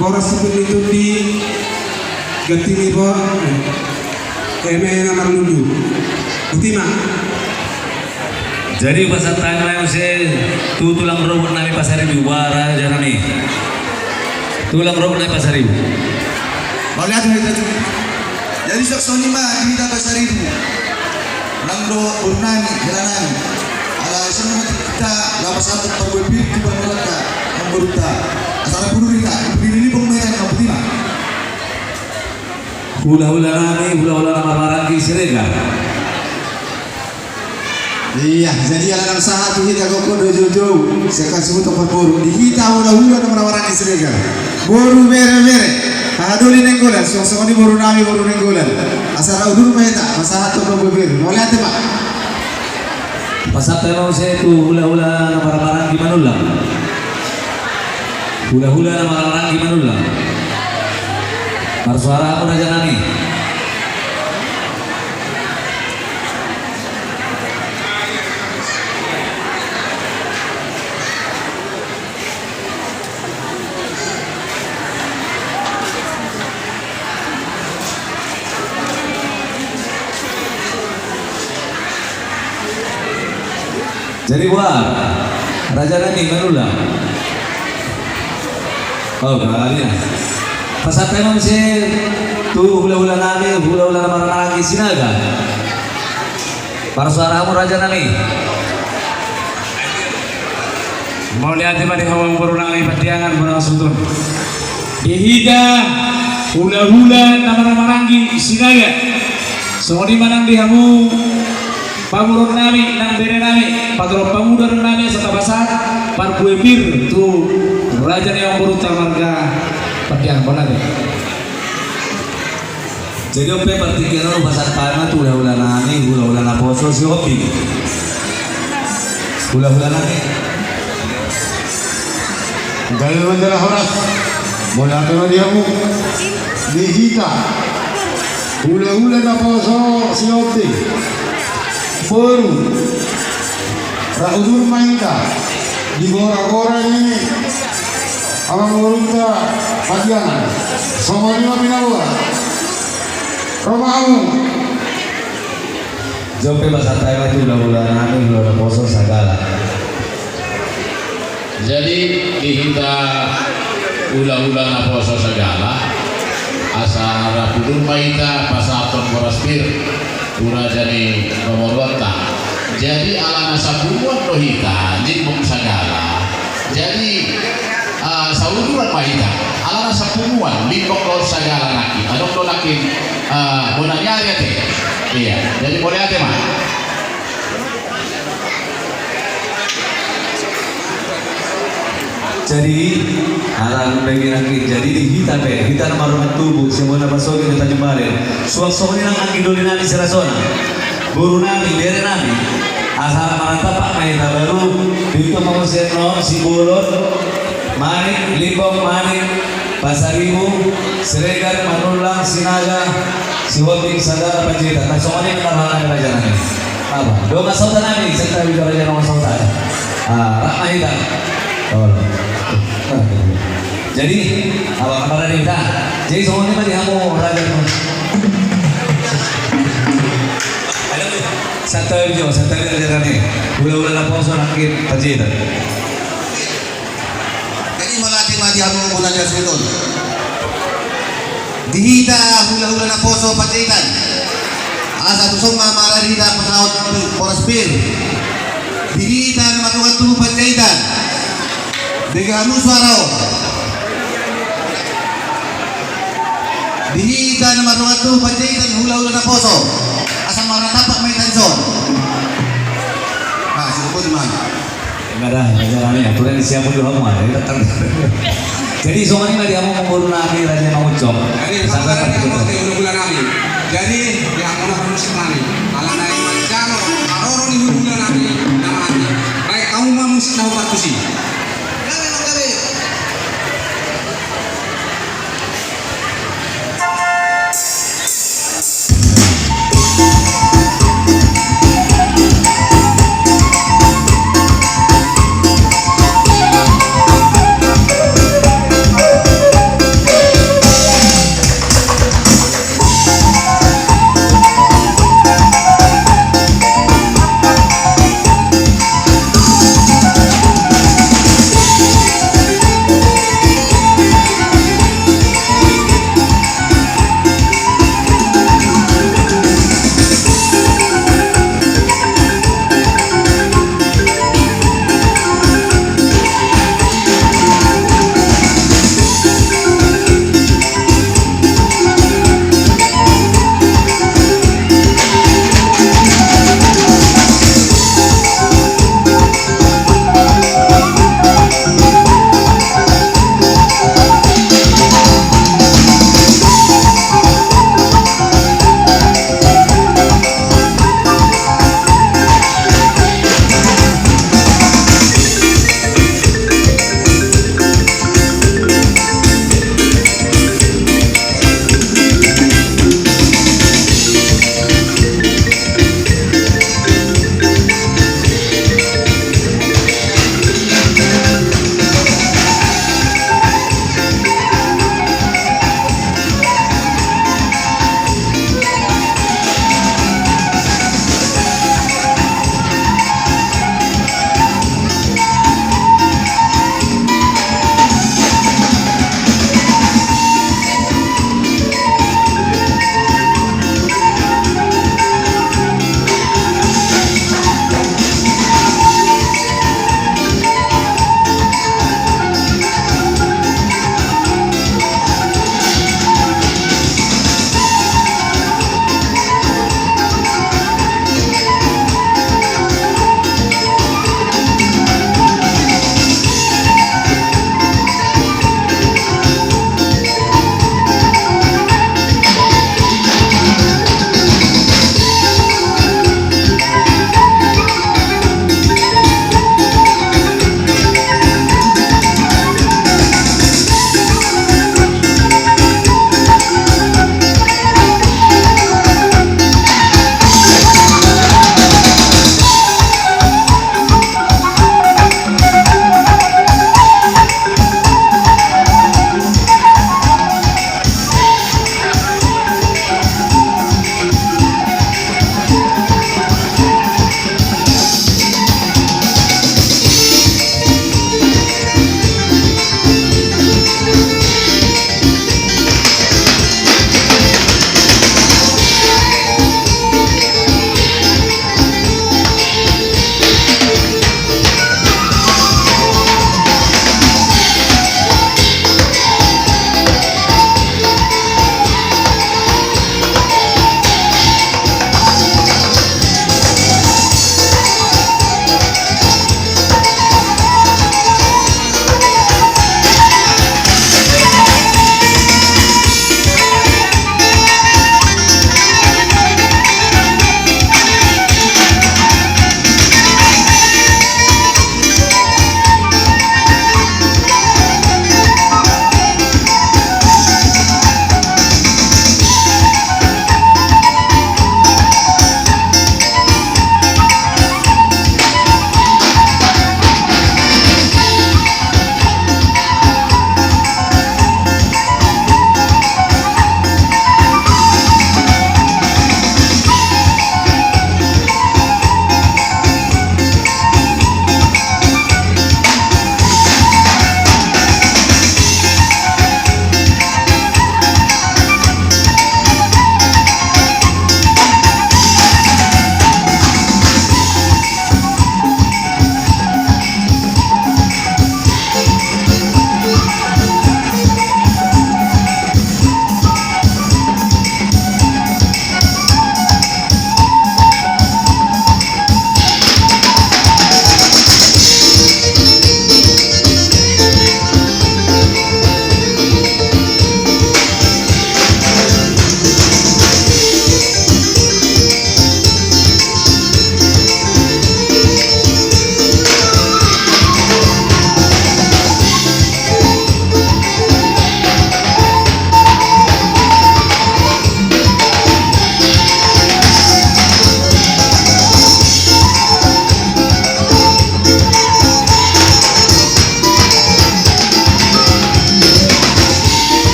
boras itu di Gatini bo nama lulu Utima. Jadi peserta yang tu tulang robot nami Pasaribu wara janami. Tulang robot nami Pasaribu. Mau lihat itu. Jadi saksoni mah kita Pasaribu. Nangro urnani jalanan. Ala semua kita lapas satu perbebir ke mereka memberuta. Asal bunuh kita berdiri di pemain kamu Utima. Hula-hula nami, hula-hula nama Marangi Siregar. Iya, jadi anak sahat kita koko dojo-jo. Sekarang sebut tempat boru. Di kita hula-hula nama Marangi Siregar. Boru mere-mere. Haduli nenggolan, suasana ini boru nami boru nenggolan. Asal udur peta, masalah tu berbeda. Boleh hati pak. Pasal tema saya tu hula-hula nama Marangi Manulang. Hula-hula nama Marangi Manulang. Marsuara apa raja nami? Jadi buat raja nami Manulang. Oh kalian. Pasal tema saya tu hula-hula nami, hula-hula nama Marangi Sinaga. Para suaramu raja nami. Mau lihat di mana kamu baru nami patiangan bunga sutun. Dihida hula-hula nama Marangi Sinaga. Semua di mana dihamu pamurun nami, nang bere nami, patron pemuda nami serta pasar parbuebir tu raja yang baru tamarga patiang bola deh. Jadi ope partikiran pasar tanah tu hula-hula nami, hula-hula naposo si hobi. Hula-hula nami. Dari bandara Horas, boleh apa dia mu? Dihita, hula-hula naposo si hobi. Boru, raudur mainta, di gora-gora ini, abang berunta pagian, semuanya binawa, romamu. Jompe pasar tanah tu hula-hula nami, hula-hula naposo segala. Jadi dihita hula-hula naposo segala, asal rapudur mainta pasaton boraspir. Pura jadi nomorota. Jadi ala nasa buat rohita limbong sagala. Jadi sauduran mahita ala nasa pumuan limbong lo sagala laki. Anong lo laki bonanya ya teh. Iya. Jadi boleh ate mah. Jadi arang bagian lagi jadi di kita be kita nama rumah tubuh semua nama sogi kita jembali suasana ini nang angin nami serasona guru nami bere nami asal mantap pak main baru itu mau seno si bolot manik limbong manik Pasaribu Siregar Manulang Sinaga si hobi sadar panjita tak semuanya kita halang raja nami apa dua sauta nami serta bicara raja nama sauta rahmaitan jadi apa kabar kita? Jadi semuanya mah dihamu raja tuh. Santai aja nih. Ulah naposo nakit pajita. Jadi malati mah dihamu muna dia sebetul. Dihita hula-hula naposo pajitan. Asa tusong mamara dihita pasaut poraspir. Dihita matukan tubuh pajitan. Degamu suarao. Dihita nama ruatu pajitan hula-hula naposo. Asal marah tapak main tanson. Ah, cukup di mana? Enggak dah, jalannya. Aturan siapa dulu mau ada datang. Jadi semuanya mah dia mau memburu nami raja mau ucap. Jadi sampai dia mau hula-hula nami. Jadi dia mau musik nami. Kalau naik macam, orang hula-hula nami nama nami. Baik kamu mah musik tahu partisi.